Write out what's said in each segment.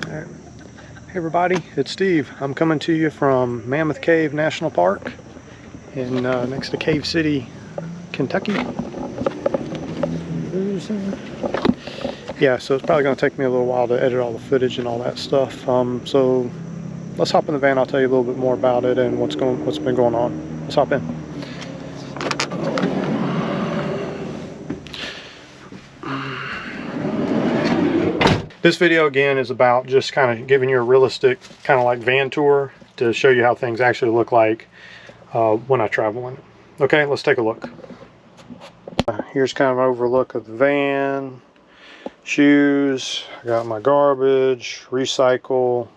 Hey everybody, it's Steve. I'm coming to you from Mammoth Cave National Park in next to Cave City, Kentucky. Yeah, so it's probably going to take me a little while to edit all the footage and all that stuff. So let's hop in the van. I'll tell you a little bit more about it and what's been going on. Let's hop in. This video again is about just kind of giving you a realistic kind of like van tour to show you how things actually look like when I travel in it. Okay, let's take a look. Here's kind of an overlook of the van. Shoes, I got my garbage, recycle,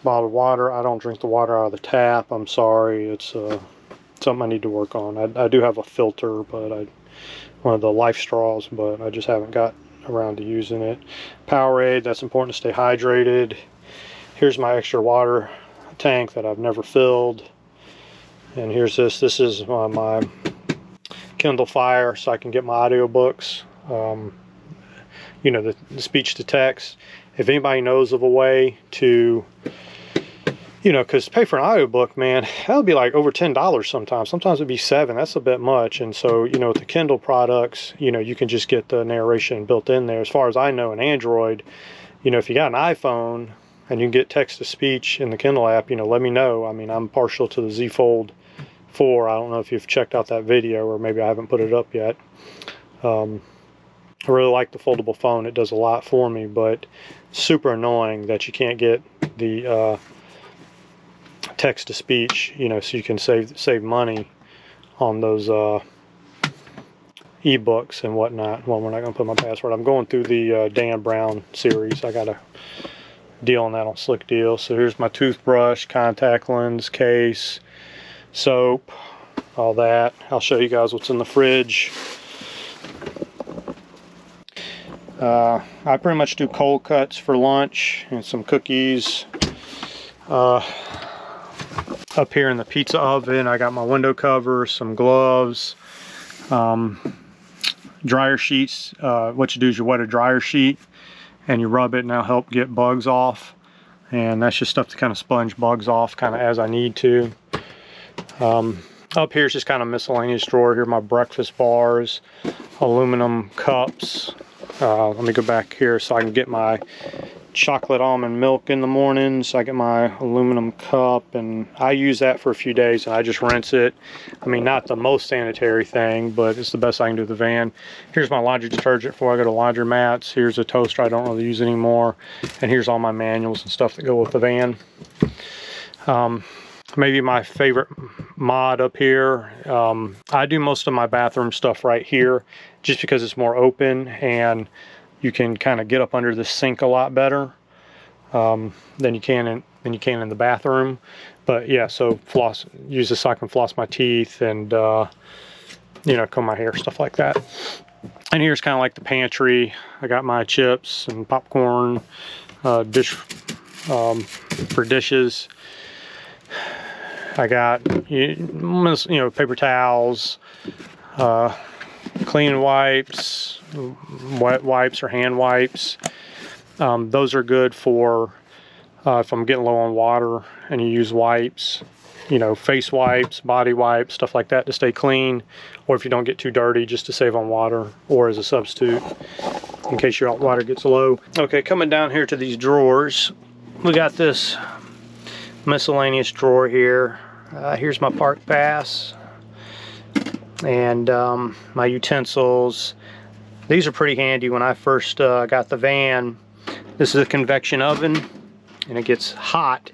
bottled water. I don't drink the water out of the tap. I'm sorry, it's something I need to work on. I do have a filter, but one of the Life straws, but I just haven't got around to using it. Powerade, that's important to stay hydrated. Here's my extra water tank that I've never filled. And here's this is my Kindle Fire, so I can get my audiobooks. You know, the speech to text. If anybody knows of a way to, you know, because pay for an audiobook, man, that would be like over $10 sometimes. Sometimes it'd be $7. That's a bit much. And so, you know, with the Kindle products, you know, you can just get the narration built in there. As far as I know, in Android, you know, if you got an iPhone and you can get text to speech in the Kindle app, you know, let me know. I mean, I'm partial to the Z Fold 4. I don't know if you've checked out that video, or maybe I haven't put it up yet. I really like the foldable phone. It does a lot for me, but super annoying that you can't get the text to speech, you know, so you can save money on those ebooks and whatnot. Well, we're not going to put my password. I'm going through the Dan Brown series. I got a deal on that on Slick Deal. So here's my toothbrush, contact lens case, soap, all that. I'll show you guys what's in the fridge. I pretty much do cold cuts for lunch and some cookies. Up here in the pizza oven, I got my window cover, some gloves, dryer sheets. What you do is you wet a dryer sheet and you rub it, and that'll help get bugs off. And that's just stuff to kind of sponge bugs off kind of as I need to. Up here is just kind of miscellaneous drawer. Here are my breakfast bars, aluminum cups. Let me go back here so I can get my chocolate almond milk in the mornings. I get my aluminum cup, and I use that for a few days, and I just rinse it. I mean, not the most sanitary thing, but it's the best I can do with the van. Here's my laundry detergent before I go to laundromats. Here's a toaster I don't really use anymore, and here's all my manuals and stuff that go with the van. Maybe my favorite mod up here, I do most of my bathroom stuff right here just because it's more open and you can kind of get up under the sink a lot better than you can in the bathroom. But yeah, so use this so I can floss my teeth and you know, comb my hair, stuff like that. And here's kind of like the pantry. I got my chips and popcorn, dish for dishes. I got, you know, paper towels, clean wipes, wet wipes or hand wipes. Those are good for if I'm getting low on water and you use wipes, you know, face wipes, body wipes, stuff like that to stay clean, or if you don't get too dirty, just to save on water, or as a substitute in case your water gets low. Okay, coming down here to these drawers, we got this miscellaneous drawer here. Here's my park pass and my utensils. These are pretty handy. When I first got the van, this is a convection oven and it gets hot,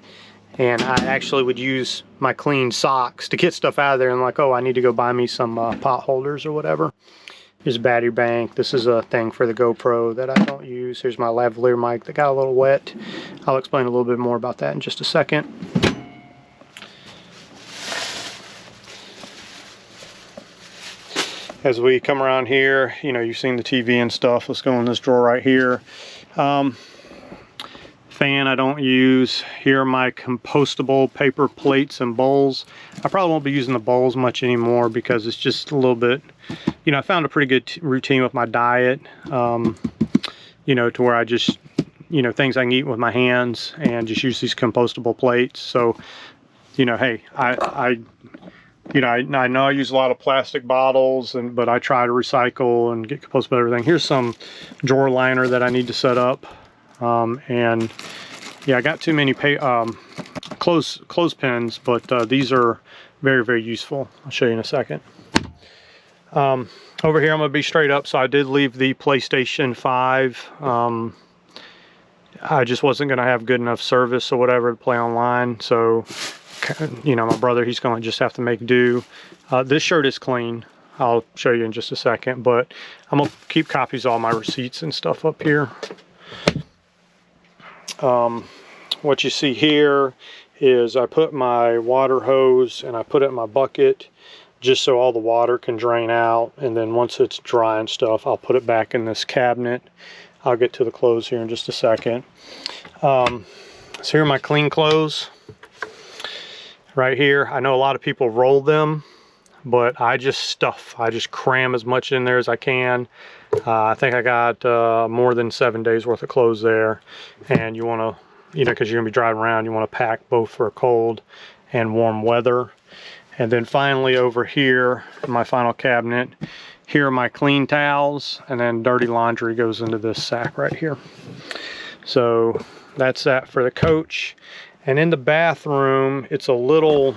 and I actually would use my clean socks to get stuff out of there, and like, oh, I need to go buy me some pot holders or whatever. Here's a battery bank. This is a thing for the GoPro that I don't use. Here's my lavalier mic that got a little wet. I'll explain a little bit more about that in just a second. As we come around here, you know, you've seen the TV and stuff. Let's go in this drawer right here. Fan I don't use. Here are my compostable paper plates and bowls. I probably won't be using the bowls much anymore because it's just a little bit, you know, I found a pretty good routine with my diet, you know, to where I just you know, things I can eat with my hands and just use these compostable plates. So, you know, hey, I know I use a lot of plastic bottles, but I try to recycle and get compostable everything. Here's some drawer liner that I need to set up. And yeah, I got too many clothespins, but these are very, very useful. I'll show you in a second. Over here, I'm gonna be straight up. So I did leave the PlayStation 5. I just wasn't gonna have good enough service or whatever to play online. So, you know, my brother, he's gonna just have to make do. This shirt is clean. I'll show you in just a second, but I'm gonna keep copies of all my receipts and stuff up here. What you see here is I put my water hose and I put it in my bucket just so all the water can drain out, and then once it's dry and stuff, I'll put it back in this cabinet. I'll get to the clothes here in just a second. So here are my clean clothes right here. I know a lot of people roll them, but I just cram as much in there as I can. I think I got more than 7 days worth of clothes there, and you want to, you know, because you're gonna be driving around, you want to pack both for cold and warm weather. And then finally over here in my final cabinet, here are my clean towels, and then dirty laundry goes into this sack right here. So that's that for the coach. And in the bathroom, it's a little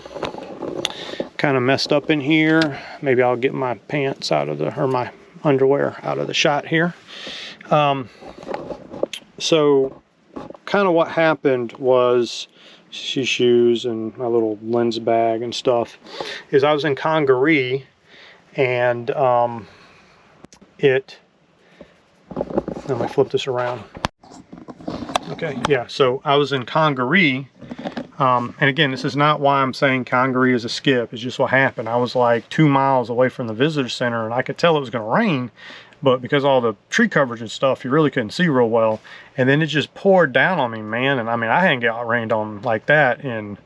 kind of messed up in here. Maybe I'll get my pants out of the, or my underwear out of the shot here. So kind of what happened was, shoes and my little lens bag and stuff, is I was in Congaree, and let me flip this around. Okay, yeah, so I was in Congaree, and again, this is not why I'm saying Congaree is a skip. It's just what happened. I was like 2 miles away from the visitor center, and I could tell it was going to rain, but because all the tree coverage and stuff, you really couldn't see real well. And then it just poured down on me, man. And I mean, I hadn't got rained on like that in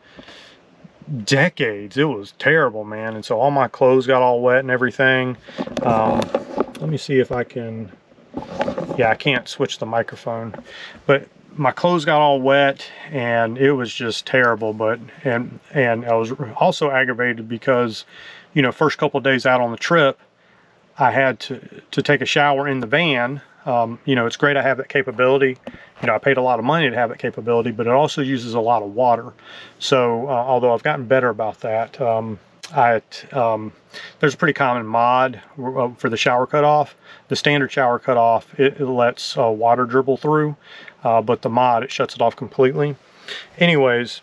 decades. It was terrible, man. And so all my clothes got all wet and everything. Let me see if I can, yeah, I can't switch the microphone, but my clothes got all wet and it was just terrible. But, and I was also aggravated because, you know, first couple of days out on the trip, I had to take a shower in the van. You know, it's great I have that capability. You know, I paid a lot of money to have that capability, but it also uses a lot of water. So although I've gotten better about that, there's a pretty common mod for the shower cutoff. The standard shower cutoff, it lets water dribble through, but the mod, it shuts it off completely. Anyways,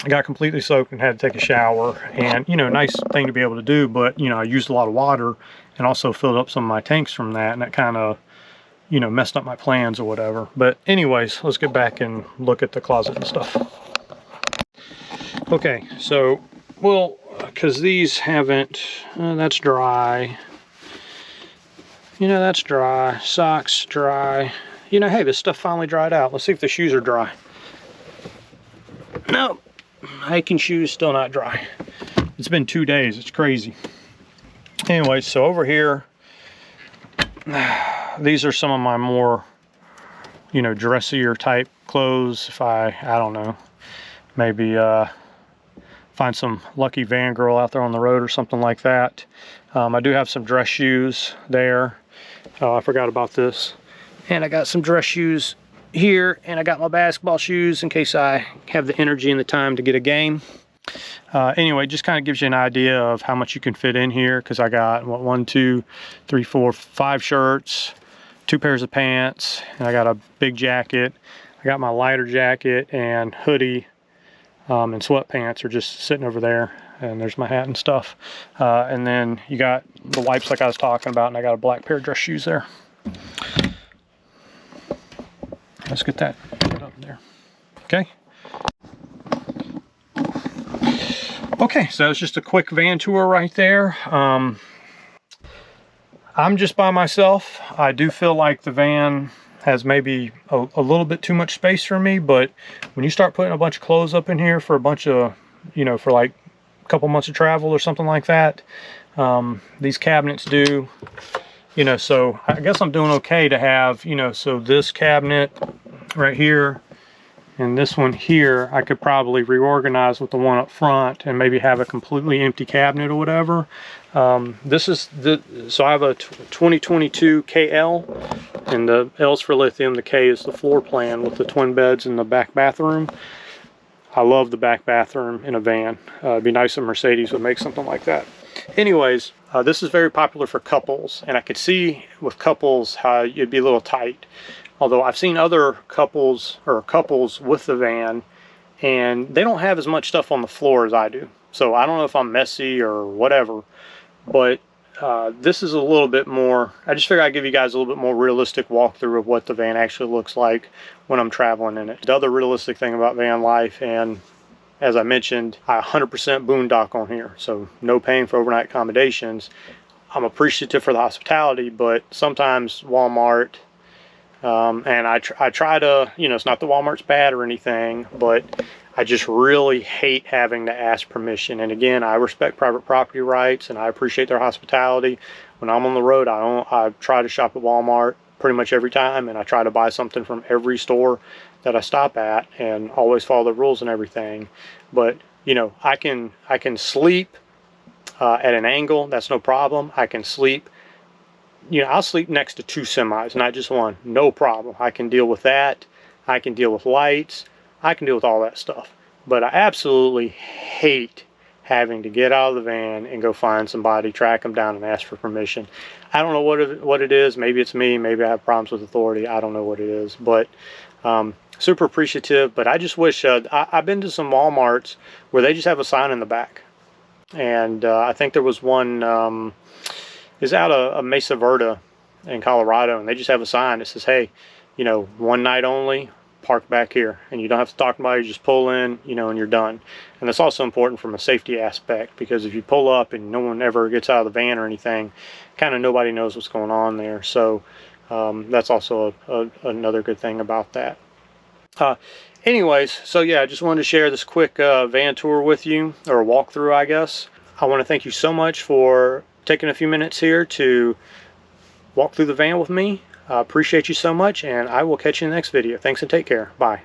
I got completely soaked and had to take a shower, and you know, nice thing to be able to do, but you know, I used a lot of water and also filled up some of my tanks from that, and that kind of, you know, messed up my plans or whatever. But anyways, let's get back and look at the closet and stuff. Okay, so, well, because these haven't, that's dry. You know, that's dry. Socks, dry. You know, hey, this stuff finally dried out. Let's see if the shoes are dry. No, hiking shoes still not dry. It's been 2 days, it's crazy. Anyway, so over here, these are some of my more, you know, dressier type clothes. If I don't know, maybe find some lucky van girl out there on the road or something like that. I do have some dress shoes there. I forgot about this. And I got some dress shoes here, and I got my basketball shoes in case I have the energy and the time to get a game. Anyway, just kind of gives you an idea of how much you can fit in here, because I got, what, 1, 2, 3, 4, 5 shirts, 2 pairs of pants, and I got a big jacket. I got my lighter jacket and hoodie, and sweatpants are just sitting over there, and there's my hat and stuff. And then you got the wipes like I was talking about, and I got a black pair of dress shoes there. Let's get that put up there. Okay. Okay, so it's just a quick van tour right there. I'm just by myself. I do feel like the van has maybe a little bit too much space for me, but when you start putting a bunch of clothes up in here for a bunch of, you know, for like a couple months of travel or something like that, these cabinets do, you know, so I guess I'm doing okay to have, you know, so this cabinet right here. And this one here, I could probably reorganize with the one up front and maybe have a completely empty cabinet or whatever. This is so I have a 2022 KL, and the L's for lithium, the K is the floor plan with the twin beds in the back bathroom. I love the back bathroom in a van. It'd be nice if Mercedes would make something like that. Anyways, this is very popular for couples, and I could see with couples how you'd be a little tight. Although I've seen other couples or couples with the van, and they don't have as much stuff on the floor as I do. So I don't know if I'm messy or whatever, but this is a little bit more, I just figured I'd give you guys a little bit more realistic walkthrough of what the van actually looks like when I'm traveling in it. The other realistic thing about van life, and as I mentioned, I 100% boondock on here, so no paying for overnight accommodations. I'm appreciative for the hospitality, but sometimes Walmart, and I try to, you know, it's not that Walmart's bad or anything, but I just really hate having to ask permission. And again, I respect private property rights and I appreciate their hospitality. When I'm on the road, I try to shop at Walmart pretty much every time, and I try to buy something from every store that I stop at and always follow the rules and everything. But, you know, I can sleep at an angle, that's no problem. I can sleep, you know, I'll sleep next to 2 semis, not just one, no problem. I can deal with that. I can deal with lights. I can deal with all that stuff. But I absolutely hate having to get out of the van and go find somebody, track them down, and ask for permission. I don't know what it is. Maybe it's me. Maybe I have problems with authority. I don't know what it is. But super appreciative. But I just wish, I've been to some Walmarts where they just have a sign in the back. And I think there was one, is out of Mesa Verde in Colorado, and they just have a sign that says, hey, you know, one night only, park back here, and you don't have to talk to anybody, you just pull in, you know, and you're done. And that's also important from a safety aspect, because if you pull up and no one ever gets out of the van or anything, kind of nobody knows what's going on there. So that's also another good thing about that. Anyways, so yeah, I just wanted to share this quick van tour with you, or walkthrough, I guess. I want to thank you so much for taking a few minutes here to walk through the van with me. I appreciate you so much, and I will catch you in the next video. Thanks and take care. Bye.